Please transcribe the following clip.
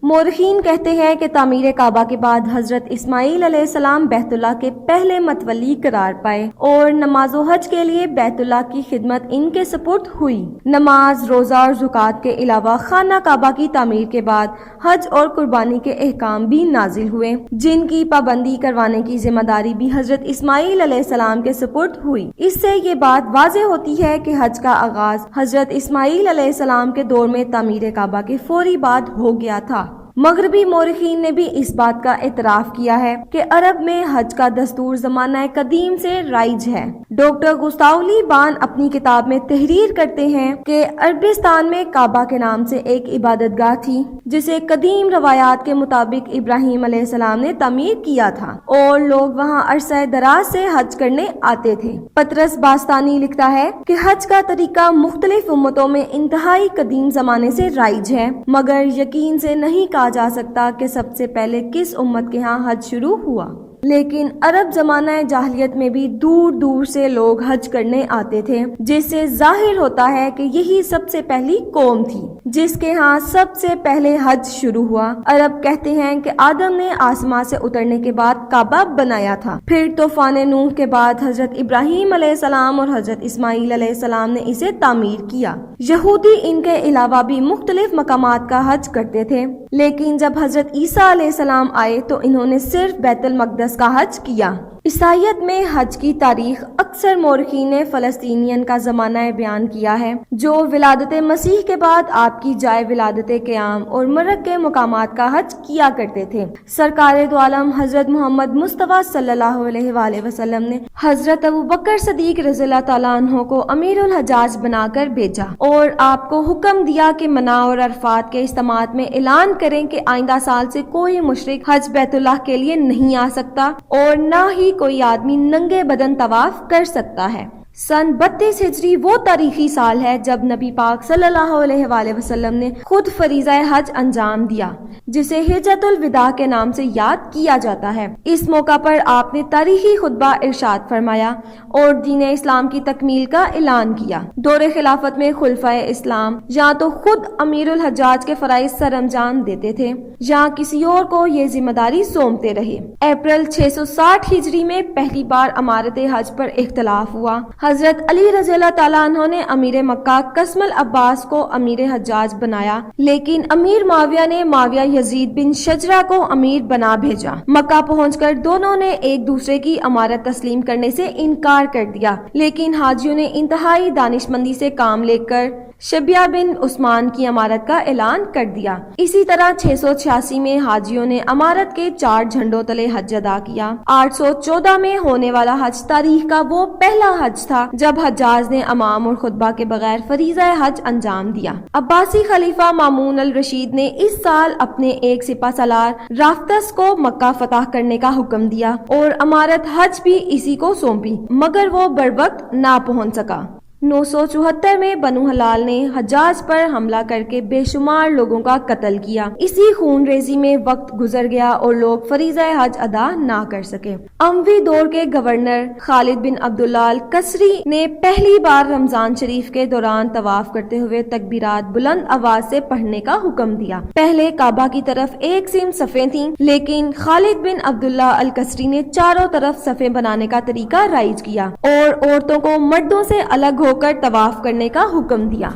مورخین کہتے ہیں کہ تعمیر کعبہ کے بعد حضرت اسماعیل علیہ السلام بیت اللہ کے پہلے متولی قرار پائے اور نماز و حج کے لیے بیت اللہ کی خدمت ان کے سپرد ہوئی۔ نماز، روزہ اور زکوٰۃ کے علاوہ خانہ کعبہ کی تعمیر کے بعد حج اور قربانی کے احکام بھی نازل ہوئے، جن کی پابندی کروانے کی ذمہ داری بھی حضرت اسماعیل علیہ السلام کے سپرد ہوئی۔ اس سے یہ بات واضح ہوتی ہے کہ حج کا آغاز حضرت اسماعیل علیہ السلام کے دور میں تعمیر کعبہ کے فوری بعد ہو گیا تھا۔ مغربی مورخین نے بھی اس بات کا اعتراف کیا ہے کہ عرب میں حج کا دستور زمانہ قدیم سے رائج ہے۔ ڈاکٹر گستاو لی بان اپنی کتاب میں تحریر کرتے ہیں کہ عربستان میں کعبہ کے نام سے ایک عبادت گاہ تھی جسے قدیم روایات کے مطابق ابراہیم علیہ السلام نے تعمیر کیا تھا اور لوگ وہاں عرصہ دراز سے حج کرنے آتے تھے۔ پطرس باستانی لکھتا ہے کہ حج کا طریقہ مختلف امتوں میں انتہائی قدیم زمانے سے رائج ہے، مگر یقین سے نہیں کہا جا سکتا کہ سب سے پہلے کس امت کے ہاں حج شروع ہوا۔ لیکن عرب زمانہ جاہلیت میں بھی دور دور سے لوگ حج کرنے آتے تھے، جس سے ظاہر ہوتا ہے کہ یہی سب سے پہلی قوم تھی جس کے ہاں سب سے پہلے حج شروع ہوا۔ عرب کہتے ہیں کہ آدم نے آسمان سے اترنے کے بعد کعبہ بنایا تھا، پھر طوفان نوح کے بعد حضرت ابراہیم علیہ السلام اور حضرت اسماعیل علیہ السلام نے اسے تعمیر کیا۔ یہودی ان کے علاوہ بھی مختلف مقامات کا حج کرتے تھے، لیکن جب حضرت عیسیٰ علیہ السلام آئے تو انہوں نے صرف بیت المقدس کا حج کیا۔ عیسائیت میں حج کی تاریخ اکثر مورخین نے فلسطینین کا زمانہ بیان کیا ہے، جو ولادت مسیح کے بعد آپ کی جائے ولادت قیام اور مرگ کے مقامات کا حج کیا کرتے تھے۔ سرکار دو عالم حضرت محمد مصطفیٰ صلی اللہ علیہ وآلہ وسلم نے حضرت ابوبکر صدیق رضی اللہ تعالیٰ عنہ کو امیر الحجاج بنا کر بھیجا اور آپ کو حکم دیا کہ منی اور عرفات کے اجتماعات میں اعلان کریں کہ آئندہ سال سے کوئی مشرک حج بیت اللہ کے لیے نہیں آ سکتا اور نہ ہی کوئی آدمی ننگے بدن طواف کر سکتا ہے۔ سن 32 ہجری وہ تاریخی سال ہے جب نبی پاک صلی اللہ علیہ وآلہ وسلم نے خود فریضہ حج انجام دیا، جسے حجۃ الوداع کے نام سے یاد کیا جاتا ہے۔ اس موقع پر آپ نے تاریخی خطبہ ارشاد فرمایا اور دین اسلام کی تکمیل کا اعلان کیا۔ دور خلافت میں خلفائے اسلام یا تو خود امیر الحجاج کے فرائض سر انجام دیتے تھے یا کسی اور کو یہ ذمہ داری سونپتے رہے۔ اپریل 660 ہجری میں پہلی بار امارت حج پر اختلاف ہوا۔ حضرت علی رضی اللہ تعالیٰ عنہ نے امیر مکہ قسم العباس کو امیر حجاج بنایا، لیکن امیر معاویہ نے معاویہ یزید بن شجرہ کو امیر بنا بھیجا۔ مکہ پہنچ کر دونوں نے ایک دوسرے کی امارت تسلیم کرنے سے انکار کر دیا، لیکن حاجیوں نے انتہائی دانشمندی سے کام لے کر شبیہ بن عثمان کی امارت کا اعلان کر دیا۔ اسی طرح 686 میں حاجیوں نے امارت کے 4 جھنڈوں تلے حج ادا کیا۔ 814 میں ہونے والا حج تاریخ کا وہ پہلا حج تھا جب حجاج نے امام اور خطبہ کے بغیر فریضہ حج انجام دیا۔ عباسی خلیفہ مامون الرشید نے اس سال اپنے ایک سپہ سالار رافتس کو مکہ فتح کرنے کا حکم دیا اور امارت حج بھی اسی کو سونپی، مگر وہ بروقت نہ پہنچ سکا۔ 974 میں بنو ہلال نے حجاج پر حملہ کر کے بے شمار لوگوں کا قتل کیا۔ اسی خون ریزی میں وقت گزر گیا اور لوگ فریضہ حج ادا نہ کر سکے۔ اموی دور کے گورنر خالد بن عبداللہ القصری نے پہلی بار رمضان شریف کے دوران طواف کرتے ہوئے تکبیرات بلند آواز سے پڑھنے کا حکم دیا۔ پہلے کعبہ کی طرف ایک سمت صفیں تھیں، لیکن خالد بن عبداللہ القصری نے چاروں طرف صفیں بنانے کا طریقہ رائج کیا اور عورتوں کو مردوں سے الگ ہو کر طواف کرنے کا حکم دیا۔